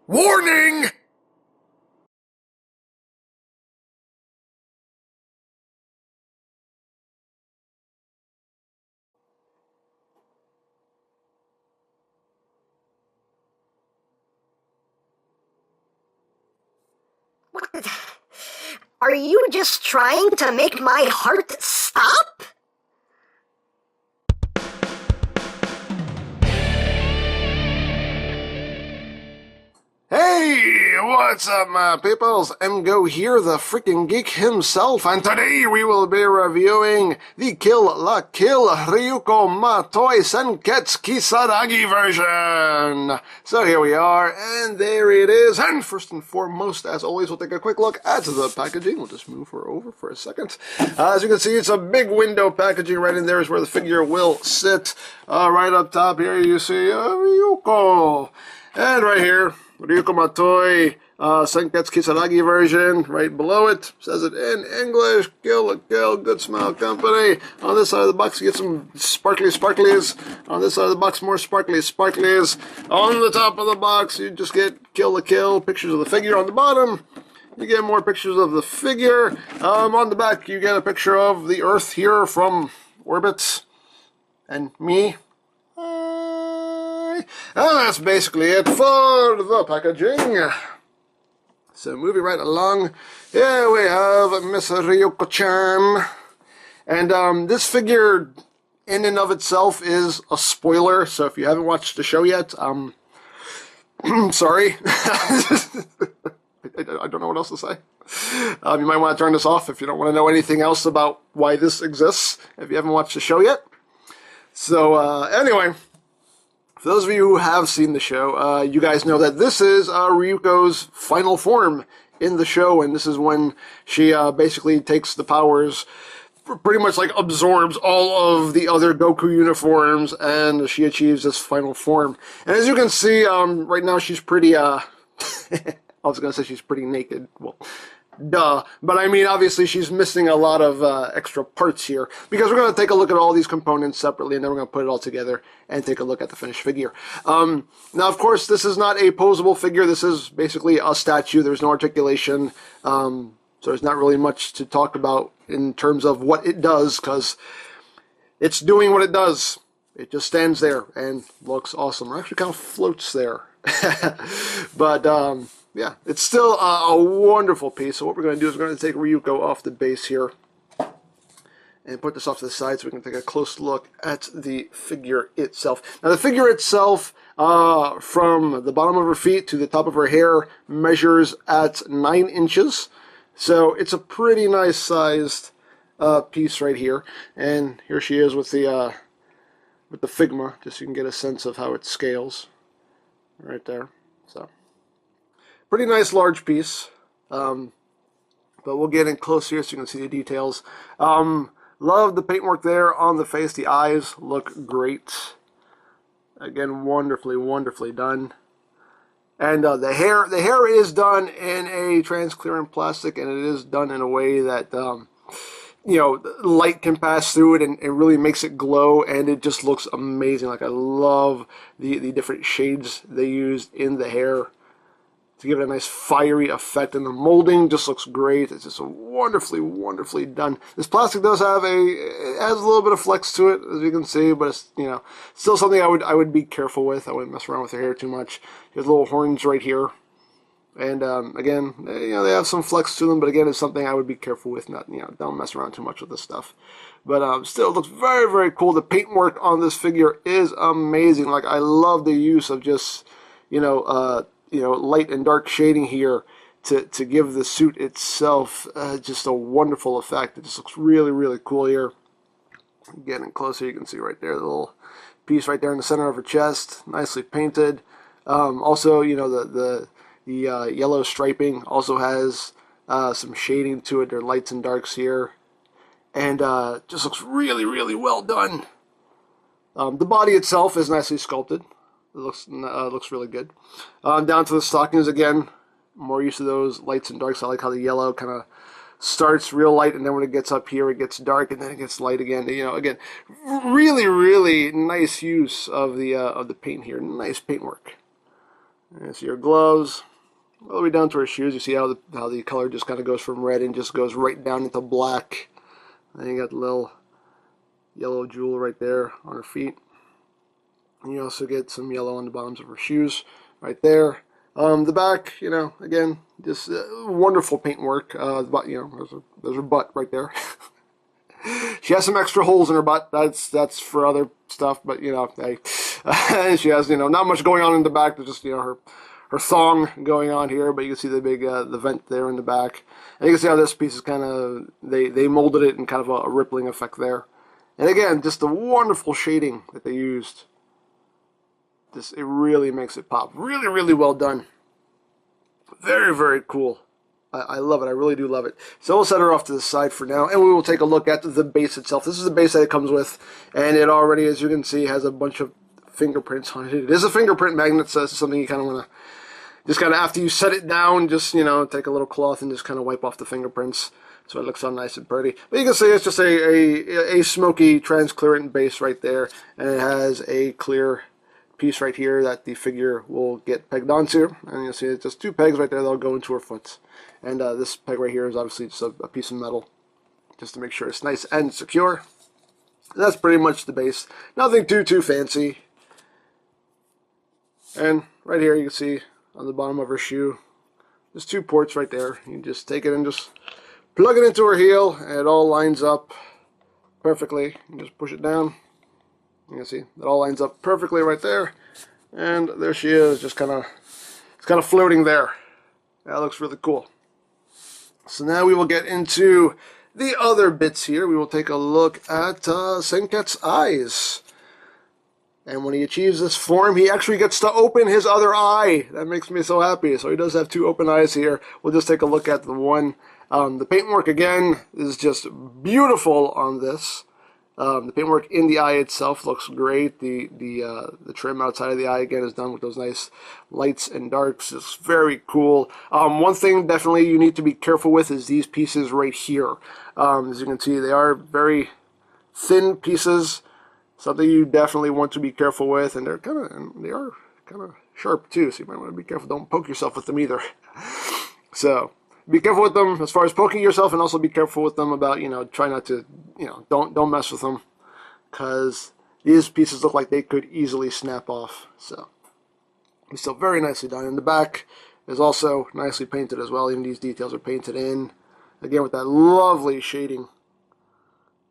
Warning! What? Are you just trying to make my heart stop? Hey, what's up, my peoples? EmGo here, the freaking geek himself, and today we will be reviewing the Kill la Kill RYUKO MATOI SENKETSU KISARAGI version. So here we are, and there it is. And first and foremost, as always, we'll take a quick look at the packaging. We'll just move her over for a second. As you can see, it's a big window packaging. Right in there is where the figure will sit. Right up top here, you see RYUKO. And right here, RYUKO MATOI Senketsu Kisaragi version. Right below it says it in English. Kill la Kill, Good Smile Company. On this side of the box, you get some sparkly sparklies. On this side of the box, more sparkly sparklies. On the top of the box, you just get Kill la Kill, pictures of the figure. On the bottom, you get more pictures of the figure. On the back, you get a picture of the Earth here from orbit. And me. And that's basically it for the packaging. So moving right along, here we have Miss RYUKO-chan. And this figure in and of itself is a spoiler, so if you haven't watched the show yet, sorry. I don't know what else to say. You might want to turn this off if you don't want to know anything else about why this exists, if you haven't watched the show yet. So, anyway, for those of you who have seen the show, you guys know that this is Ryuko's final form in the show, and this is when she basically takes the powers, pretty much like absorbs all of the other Goku uniforms, and she achieves this final form. And as you can see, right now she's pretty, I was going to say she's pretty naked. Well, duh. But I mean, obviously she's missing a lot of extra parts here, because we're going to take a look at all these components separately, and then we're going to put it all together and take a look at the finished figure. Now, of course, this is not a posable figure. This is basically a statue. There's no articulation, so there's not really much to talk about in terms of what it does, because it's doing what it does. It just stands there and looks awesome. It actually kind of floats there. But, yeah, it's still a wonderful piece. So what we're going to do is we're going to take RYUKO off the base here and put this off to the side so we can take a close look at the figure itself. Now, the figure itself, from the bottom of her feet to the top of her hair, measures at 9 inches. So it's a pretty nice sized piece right here. And here she is with the Figma, just so you can get a sense of how it scales. Right there. So pretty nice large piece, but we'll get in close here so you can see the details. Love the paintwork there on the face. The eyes look great. Again, wonderfully done. And the hair is done in a transparent plastic, and it is done in a way that you know, light can pass through it and it really makes it glow, and it just looks amazing. Like, I love the different shades they used in the hair to give it a nice fiery effect, and the molding just looks great. It's just wonderfully done. This plastic does have it has a little bit of flex to it, as you can see, but it's, you know, still something I would be careful with. I wouldn't mess around with her hair too much. There's little horns right here. And again, you know, they have some flex to them, but again, it's something I would be careful with. Not, you know, don't mess around too much with this stuff. But still, it looks very cool. The paintwork on this figure is amazing. Like, I love the use of just, you know, light and dark shading here to give the suit itself just a wonderful effect. It just looks really cool here. Getting closer, you can see right there the little piece right there in the center of her chest, nicely painted. Also, you know, the yellow striping also has some shading to it. There are lights and darks here, and just looks really well done. The body itself is nicely sculpted. It looks really good. Down to the stockings again. More use of those lights and darks. I like how the yellow kind of starts real light, and then when it gets up here, it gets dark, and then it gets light again. You know, again, really nice use of the paint here. Nice paintwork. And see her gloves. All the way down to her shoes. You see how the color just kind of goes from red and just goes right down into black. Then you got the little yellow jewel right there on her feet. And you also get some yellow on the bottoms of her shoes right there. The back, you know, again, just wonderful paintwork. You know, there's her butt right there. She has some extra holes in her butt. That's for other stuff, but you know, she has, you know, not much going on in the back. There's just, you know, her thong going on here, but you can see the big the vent there in the back. And you can see how this piece is kind of, they molded it in kind of a rippling effect there. And again, just the wonderful shading that they used. It really makes it pop. Really, really well done. Very, very cool. I love it. I really do love it. So we'll set her off to the side for now, and we will take a look at the base itself. This is the base that it comes with, and it already, as you can see, has a bunch of fingerprints on it. It is a fingerprint magnet, so this is something you kind of want to, just kind of after you set it down, just, you know, take a little cloth and just kind of wipe off the fingerprints so it looks all nice and pretty. But you can see it's just a smoky, transparent base right there, and it has a clear piece right here that the figure will get pegged onto, and you'll see it's just two pegs right there that'll go into her foot. And this peg right here is obviously just a piece of metal, just to make sure it's nice and secure. And that's pretty much the base. Nothing too fancy. And right here you can see on the bottom of her shoe, there's two ports right there. You just take it and just plug it into her heel, and it all lines up perfectly. You just push it down. You can see it all lines up perfectly right there, and there she is, just kind of floating there. That looks really cool. So now we will get into the other bits here. We will take a look at Senketsu's eyes. And when he achieves this form, he actually gets to open his other eye. That makes me so happy. So he does have two open eyes here. We'll just take a look at the one. The paintwork, again, is just beautiful on this. The paintwork in the eye itself looks great. The trim outside of the eye, again, is done with those nice lights and darks. It's very cool. One thing definitely you need to be careful with is these pieces right here. As you can see, they are very thin pieces. Something you definitely want to be careful with, and they are kind of sharp too. So you might want to be careful. Don't poke yourself with them either. So be careful with them as far as poking yourself, and also be careful with them about, you know, try not to, you know, don't mess with them, because these pieces look like they could easily snap off. So it's still very nicely done. And the back is also nicely painted as well. Even these details are painted in, again, with that lovely shading.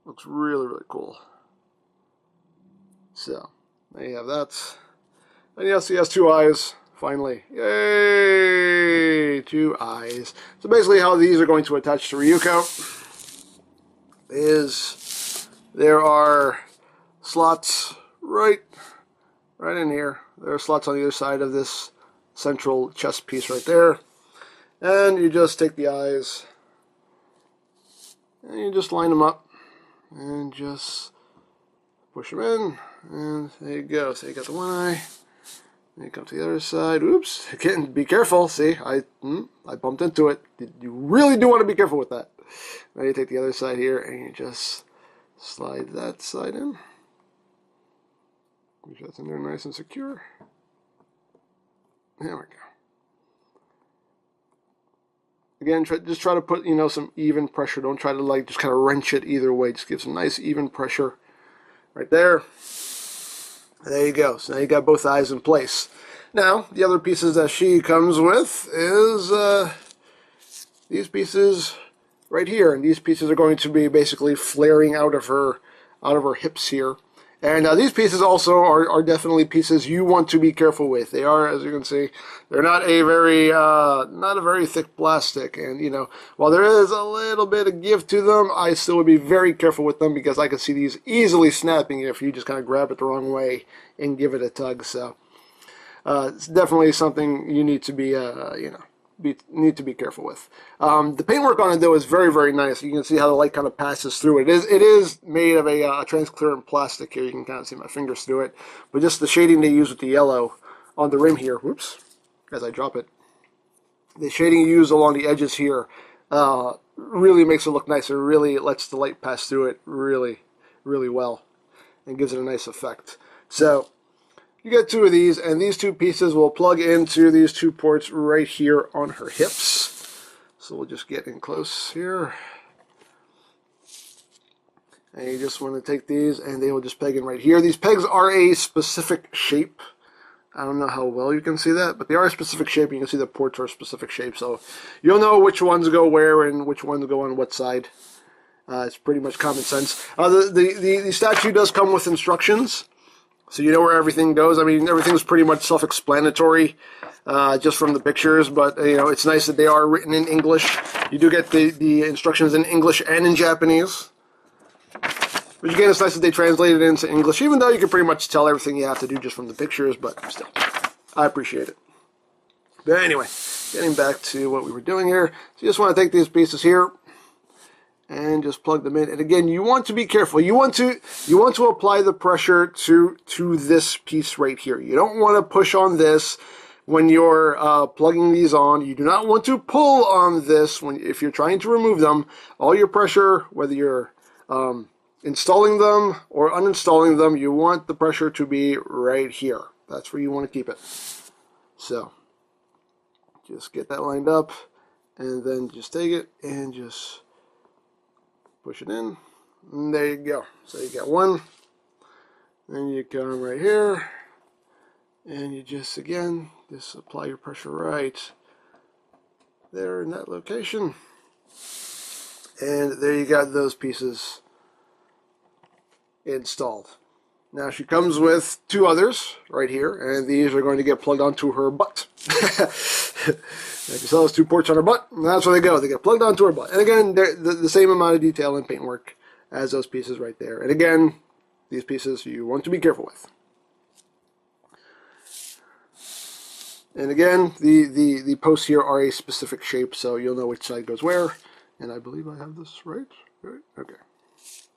Looks really, really cool. So there you have that. And yes, he has two eyes. Finally. Yay! Two eyes. So basically how these are going to attach to Ryuko is there are slots right in here. There are slots on either side of this central chest piece right there. And you just take the eyes and you just line them up and just push them in, and there you go. So you got the one eye. Then you come to the other side. Oops! Again, be careful. See, I bumped into it. You really do want to be careful with that. Now you take the other side here, and you just slide that side in. Make sure that's in there nice and secure. There we go. Again, just try to put, you know, some even pressure. Don't try to like just kind of wrench it either way. Just give some nice even pressure right there. There you go. So now you got both eyes in place. Now, the other pieces that she comes with is these pieces right here. And these pieces are going to be basically flaring out of her hips here. And these pieces also are definitely pieces you want to be careful with. They are, as you can see, they're not a very thick plastic. And, you know, while there is a little bit of give to them, I still would be very careful with them, because I can see these easily snapping if you just kind of grab it the wrong way and give it a tug. So it's definitely something you need to be, you know, need to be careful with. The paintwork on it, though, is very, very nice. You can see how the light kind of passes through it. It is made of a transparent plastic here. You can kind of see my fingers through it. But just the shading they use with the yellow on the rim here, whoops, as I drop it, the shading you use along the edges here really makes it look nice. It really lets the light pass through it really, really well and gives it a nice effect. So you get 2 of these, and these 2 pieces will plug into these 2 ports right here on her hips. So we'll just get in close here. And you just want to take these, and they will just peg in right here. These pegs are a specific shape. I don't know how well you can see that, but they are a specific shape, and you can see the ports are a specific shape. So you'll know which ones go where and which ones go on what side. It's pretty much common sense. The statue does come with instructions, so you know where everything goes. I mean, everything's pretty much self-explanatory just from the pictures, but you know, it's nice that they are written in English. You do get the instructions in English and in Japanese. But again, it's nice that they translated it into English, even though you can pretty much tell everything you have to do just from the pictures, but still, I appreciate it. But anyway, getting back to what we were doing here, so you just want to take these pieces here and just plug them in. And again, you want to be careful. You want to apply the pressure to this piece right here. You don't want to push on this when you're plugging these on. You do not want to pull on this if you're trying to remove them. All your pressure, whether you're installing them or uninstalling them, you want the pressure to be right here. That's where you want to keep it. So just get that lined up, and then just take it and just push it in, and there you go. So you got one, then you come right here, and you just again just apply your pressure right there in that location, and there you got those pieces installed. Now she comes with 2 others right here, and these are going to get plugged onto her butt. You can see those 2 ports on her butt, and that's where they go. They get plugged onto her butt. And again, they're the same amount of detail and paintwork as those pieces right there. And again, these pieces you want to be careful with. And again, the posts here are a specific shape, so you'll know which side goes where. And I believe I have this right. Okay.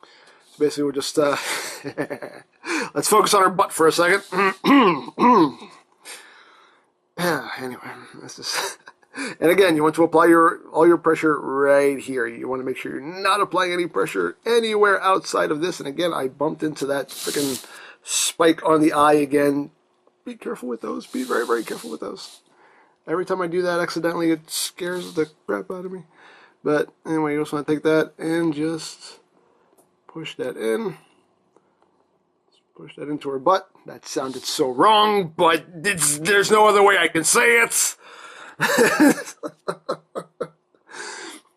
So basically, we're just let's focus on our butt for a second. Anyway, this is. And again, you want to apply all your pressure right here. You want to make sure you're not applying any pressure anywhere outside of this. And again, I bumped into that freaking spike on the eye again. Be careful with those. Be very, very careful with those. Every time I do that accidentally, it scares the crap out of me. But anyway, you just want to take that and just push that in. Push that into her butt. That sounded so wrong, but there's no other way I can say it.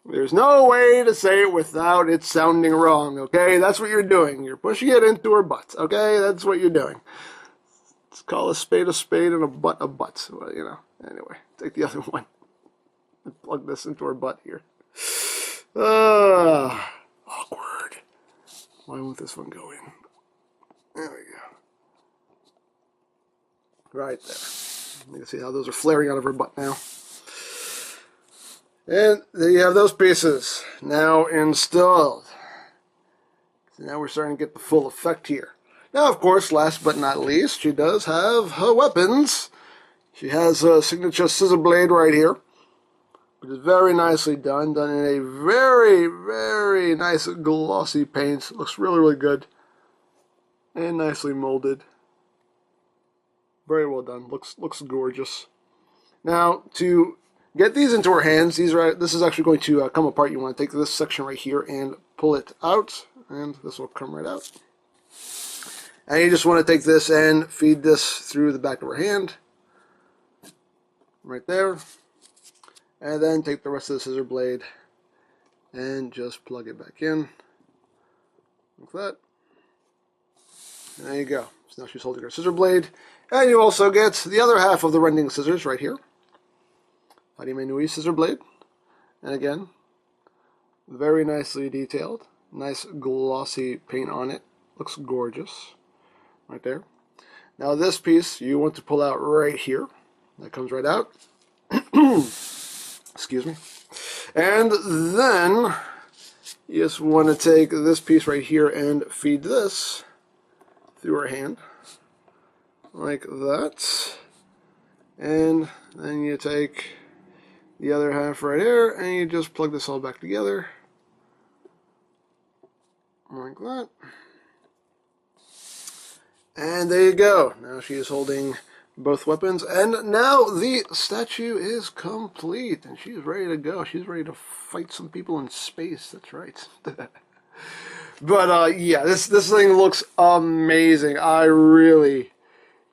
There's no way to say it without it sounding wrong, okay? That's what you're doing. You're pushing it into her butt, okay? That's what you're doing. Let's call a spade and a butt a butt. Well, you know, anyway, take the other one and plug this into her butt here. Awkward. Why won't this one go in? There we go. Right there. You can see how those are flaring out of her butt now. And there you have those pieces now installed. So now we're starting to get the full effect here. Now, of course, last but not least, she does have her weapons. She has a signature scissor blade right here, which is very nicely done in a very, very nice glossy paint. It looks really, really good and nicely molded. Very well done. Looks gorgeous. Now, to get these into her hands, this is actually going to come apart. You want to take this section right here and pull it out, and this will come right out. And you just want to take this and feed this through the back of her hand, right there. And then take the rest of the scissor blade and just plug it back in, like that. And there you go. So now she's holding her scissor blade. And you also get the other half of the rending scissors right here. Hajime Nui scissor blade. And again, very nicely detailed. Nice glossy paint on it. Looks gorgeous. Right there. Now this piece you want to pull out right here. That comes right out. Excuse me. And then you just want to take this piece right here and feed this through her hand. Like that. And then you take the other half right here and you just plug this all back together. Like that. And there you go. Now she is holding both weapons. And now the statue is complete. And she's ready to go. She's ready to fight some people in space. That's right. But yeah, this thing looks amazing. I really,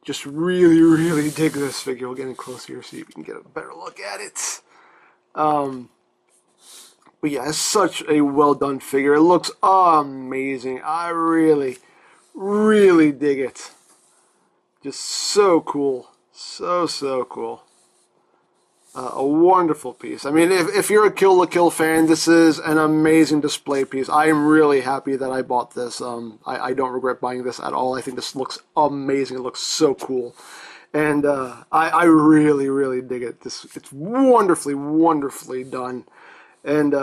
just really dig this figure. We'll get in closer here so you can get a better look at it. But yeah, it's such a well done figure. It looks amazing. I really dig it. Just so cool. So cool. A wonderful piece. I mean, if you're a Kill la Kill fan, this is an amazing display piece. I am really happy that I bought this. I don't regret buying this at all. I think this looks amazing. It looks so cool. And I really dig it. It's wonderfully done. And,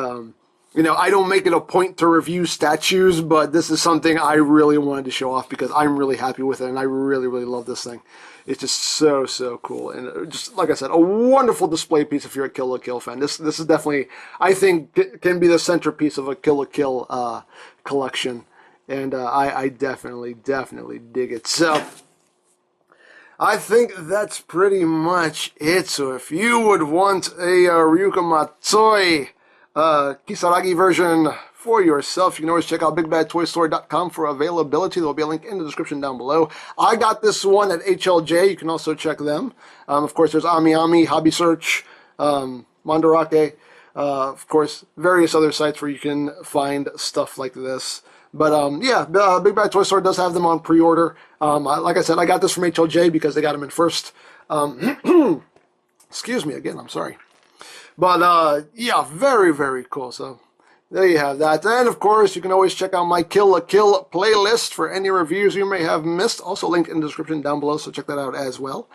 you know, I don't make it a point to review statues, but this is something I really wanted to show off because I'm really happy with it, and I really love this thing. It's just so cool, and just like I said, a wonderful display piece if you're a Kill la Kill fan. This is definitely, I think, can be the centerpiece of a Kill la Kill collection, and I definitely dig it. So I think that's pretty much it. So if you would want a RYUKO MATOI KISARAGI version for yourself, you can always check out BigBadToyStore.com for availability. There will be a link in the description down below. I got this one at HLJ. You can also check them. Of course, there's Ami, Hobby Search, Mandarake, of course, various other sites where you can find stuff like this. But yeah, Big Bad Toy Store does have them on pre-order. Like I said, I got this from HLJ because they got them in first. Excuse me again, I'm sorry. But yeah, very cool. So there you have that. And of course, you can always check out my Kill la Kill playlist for any reviews you may have missed. Also linked in the description down below, so check that out as well.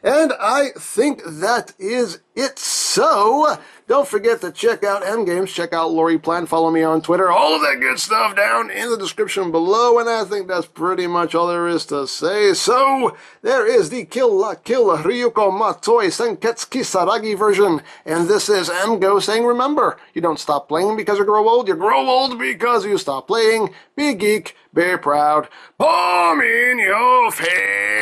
And I think that is it. So don't forget to check out EmGo's, check out Lori Plan, follow me on Twitter, all of that good stuff down in the description below. And I think that's pretty much all there is to say. So there is the Kill la Kill RYUKO MATOI SENKETSU KISARAGI version. And this is EmGo saying, remember, you don't stop playing because you grow old because you stop playing. Be geek, be proud, palm in your face.